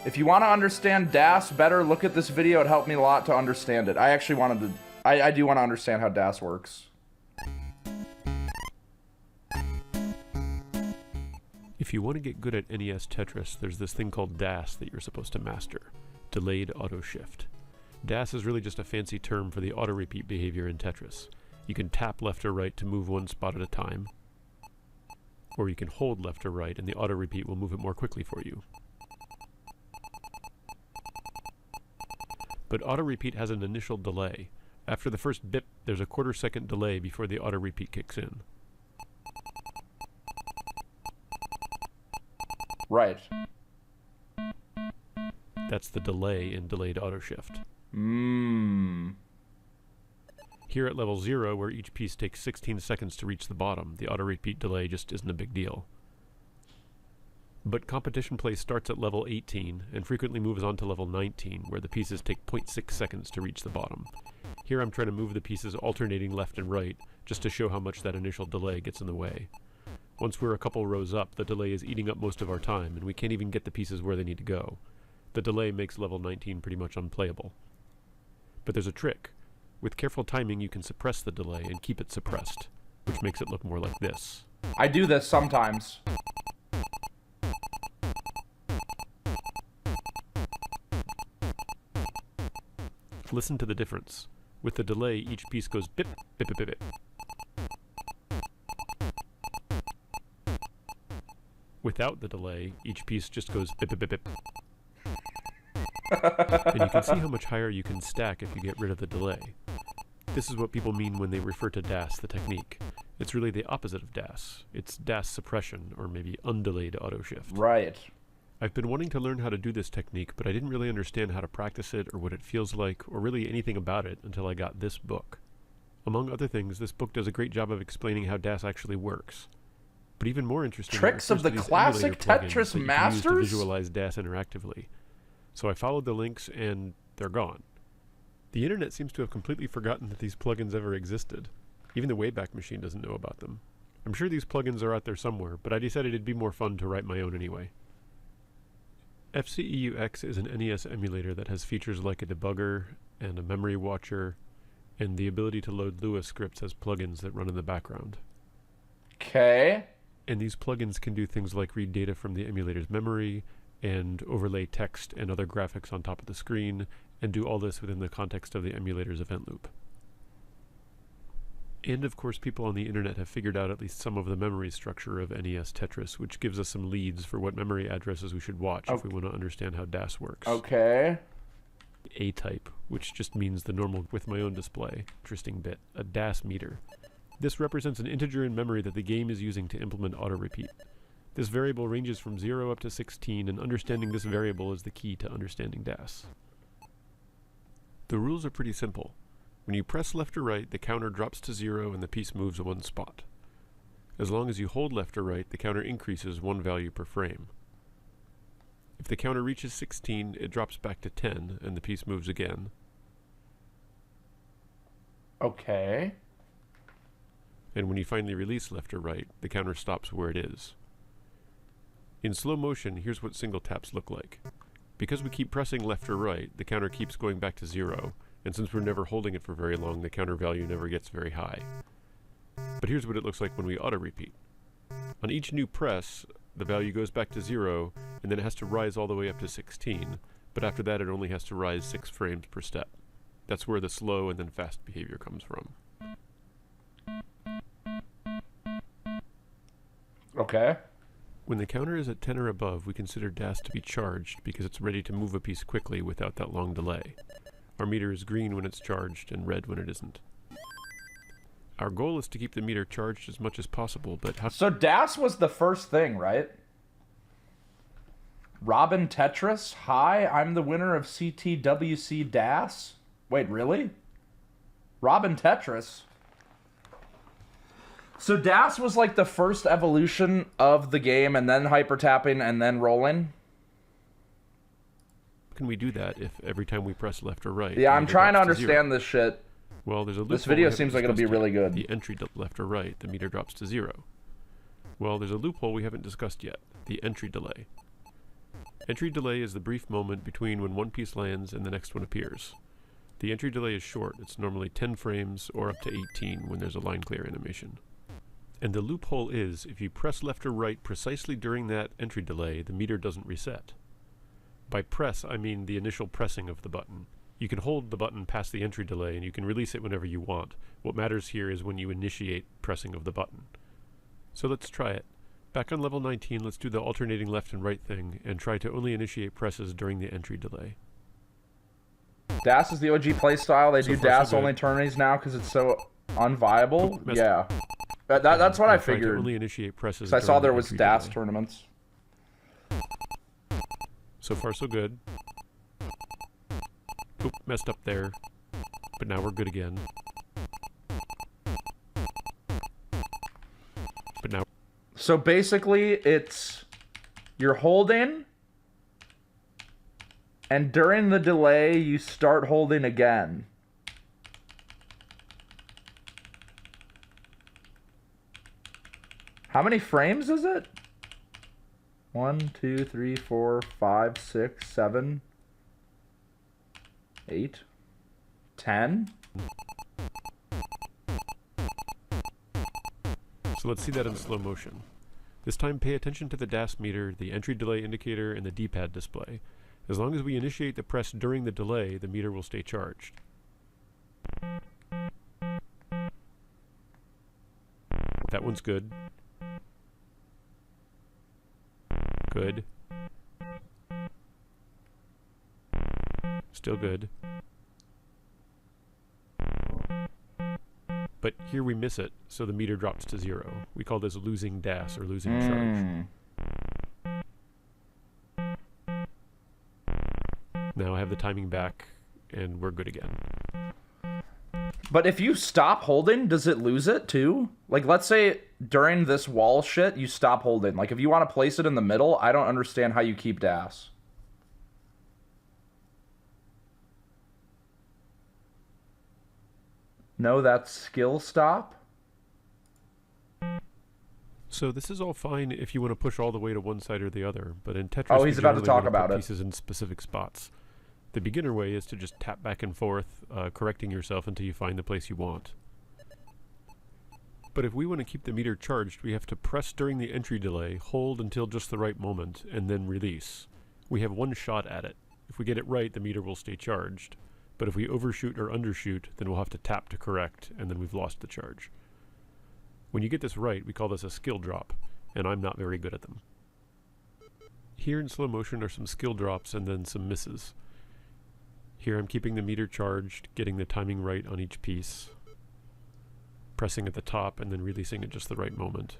If you want to understand DAS better, look at this video. It helped me a lot to understand it. I actually wanted to... I do want to understand how DAS works. If you want to get good at NES Tetris, there's this thing called DAS that you're supposed to master. Delayed Auto Shift. DAS is really just a fancy term for the auto-repeat behavior in Tetris. You can tap left or right to move one spot at a time, or you can hold left or right and the auto-repeat will move it more quickly for you. But auto-repeat has an initial delay. After the first bip, there's a quarter-second delay before the auto-repeat kicks in. Right. That's the delay in delayed auto shift. Here at level 0, where each piece takes 16 seconds to reach the bottom, the auto-repeat delay just isn't a big deal. But competition play starts at level 18 and frequently moves on to level 19, where the pieces take 0.6 seconds to reach the bottom. Here I'm trying to move the pieces alternating left and right, just to show how much that initial delay gets in the way. Once we're a couple rows up, the delay is eating up most of our time, and we can't even get the pieces where they need to go. The delay makes level 19 pretty much unplayable. But there's a trick. With careful timing, you can suppress the delay and keep it suppressed, which makes it look more like this. I do this sometimes. Listen to the difference. With the delay, each piece goes bip, bip, bip, bip, bip. Without the delay, each piece just goes bip, bip, bip, bip. And you can see how much higher you can stack if you get rid of the delay. This is what people mean when they refer to DAS, the technique. It's really the opposite of DAS. It's DAS suppression, or maybe undelayed auto shift. Right. I've been wanting to learn how to do this technique, but I didn't really understand how to practice it or what it feels like, or really anything about it until I got this book. Among other things, this book does a great job of explaining how DAS actually works. But even more interesting, Tricks of the classic Tetris masters? To visualize DAS interactively. So I followed the links and they're gone. The internet seems to have completely forgotten that these plugins ever existed. Even the Wayback Machine doesn't know about them. I'm sure these plugins are out there somewhere, but I decided it'd be more fun to write my own anyway. FCEUX is an NES emulator that has features like a debugger and a memory watcher and the ability to load Lua scripts as plugins that run in the background. Okay. And these plugins can do things like read data from the emulator's memory and overlay text and other graphics on top of the screen, and do all this within the context of the emulator's event loop. And of course, people on the internet have figured out at least some of the memory structure of NES Tetris, which gives us some leads for what memory addresses we should watch if we want to understand how DAS works. Okay. A-type, which just means the normal with my own display. Interesting bit. A DAS meter. This represents an integer in memory that the game is using to implement auto-repeat. This variable ranges from 0 up to 16, and understanding this variable is the key to understanding DAS. The rules are pretty simple. When you press left or right, the counter drops to 0 and the piece moves one spot. As long as you hold left or right, the counter increases one value per frame. If the counter reaches 16, it drops back to 10 and the piece moves again. Okay. And when you finally release left or right, the counter stops where it is. In slow motion, here's what single taps look like. Because we keep pressing left or right, the counter keeps going back to 0, and since we're never holding it for very long, the counter value never gets very high. But here's what it looks like when we auto-repeat. On each new press, the value goes back to 0, and then it has to rise all the way up to 16, but after that it only has to rise 6 frames per step. That's where the slow and then fast behavior comes from. Okay. When the counter is at 10 or above, we consider DAS to be charged because it's ready to move a piece quickly without that long delay. Our meter is green when it's charged and red when it isn't. Our goal is to keep the meter charged as much as possible, but how... So DAS was the first thing, right? Robin Tetris? Hi, I'm the winner of CTWC DAS? Wait, really? Robin Tetris? So DAS was like the first evolution of the game, and then hyper tapping, and then rolling? Can we do that if every time we press left or right? Yeah, I'm trying to understand this shit. Well, there's a loophole. This video seems like it'll be really good. The entry to left or right, the meter drops to 0. Well, there's a loophole we haven't discussed yet. The entry delay. Entry delay is the brief moment between when one piece lands and the next one appears. The entry delay is short. It's normally 10 frames or up to 18 when there's a line clear animation. And the loophole is, if you press left or right precisely during that entry delay, the meter doesn't reset. By press, I mean the initial pressing of the button. You can hold the button past the entry delay and you can release it whenever you want. What matters here is when you initiate pressing of the button. So let's try it. Back on level 19, let's do the alternating left and right thing and try to only initiate presses during the entry delay. DAS is the OG playstyle. They do So far, DAS so good. only tourneys now because it's so unviable. Oop, messed Yeah. That's what I Try to figured. only initiate presses 'Cause I saw during the there was entry DAS delay. tournaments. So far, so good. Oop, messed up there. But now we're good again. But now... So basically, it's you're holding, and during the delay, you start holding again. How many frames is it? 1, 2, 3, 4, 5, 6, 7, 8, 10. So let's see that in slow motion. This time pay attention to the DAS meter, the entry delay indicator, and the D-pad display. As long as we initiate the press during the delay, the meter will stay charged. That one's good. Good. Still good. But here we miss it, so the meter drops to 0. We call this losing DAS, or losing charge. Now I have the timing back, and we're good again. But if you stop holding, does it lose it too? Like, let's say during this wall shit, you stop holding. Like, if you want to place it in the middle, I don't understand how you keep DAS. No, that's skill stop. So this is all fine if you want to push all the way to one side or the other, but in Tetris, Oh, he's about to generally talk wanna put about it. pieces in specific spots. The beginner way is to just tap back and forth, correcting yourself until you find the place you want. But if we want to keep the meter charged, we have to press during the entry delay, hold until just the right moment, and then release. We have one shot at it. If we get it right, the meter will stay charged. But if we overshoot or undershoot, then we'll have to tap to correct, and then we've lost the charge. When you get this right, we call this a skill drop, and I'm not very good at them. Here in slow motion are some skill drops and then some misses. Here I'm keeping the meter charged, getting the timing right on each piece, pressing at the top and then releasing at just the right moment.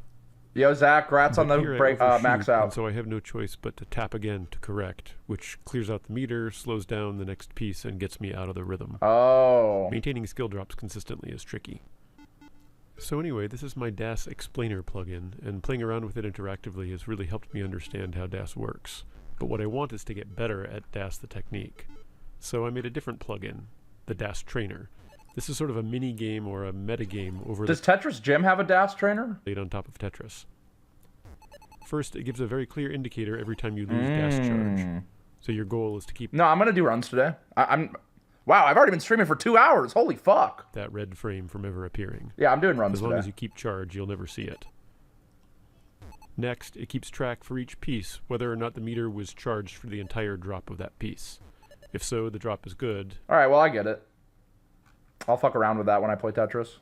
Yo, Zach, rats on But the here I break, max overshoot, out. and so I have no choice but to tap again to correct, which clears out the meter, slows down the next piece, and gets me out of the rhythm. Oh. Maintaining skill drops consistently is tricky. So anyway, this is my DAS Explainer plugin, and playing around with it interactively has really helped me understand how DAS works. But what I want is to get better at DAS the technique. So I made a different plugin, the DAS Trainer. This is sort of a mini game or a meta game over Does Tetris Gym have a DAS trainer? laid on top of Tetris. First, it gives a very clear indicator every time you lose DAS charge. So your goal is to keep No, I'm gonna do runs today. Wow, I've already been streaming for 2 hours. Holy fuck. that red frame from ever appearing. Yeah, I'm doing runs As long today. as you keep charge, you'll never see it. Next, it keeps track for each piece whether or not the meter was charged for the entire drop of that piece. If so, the drop is good. All right, well, I get it. I'll fuck around with that when I play Tetris.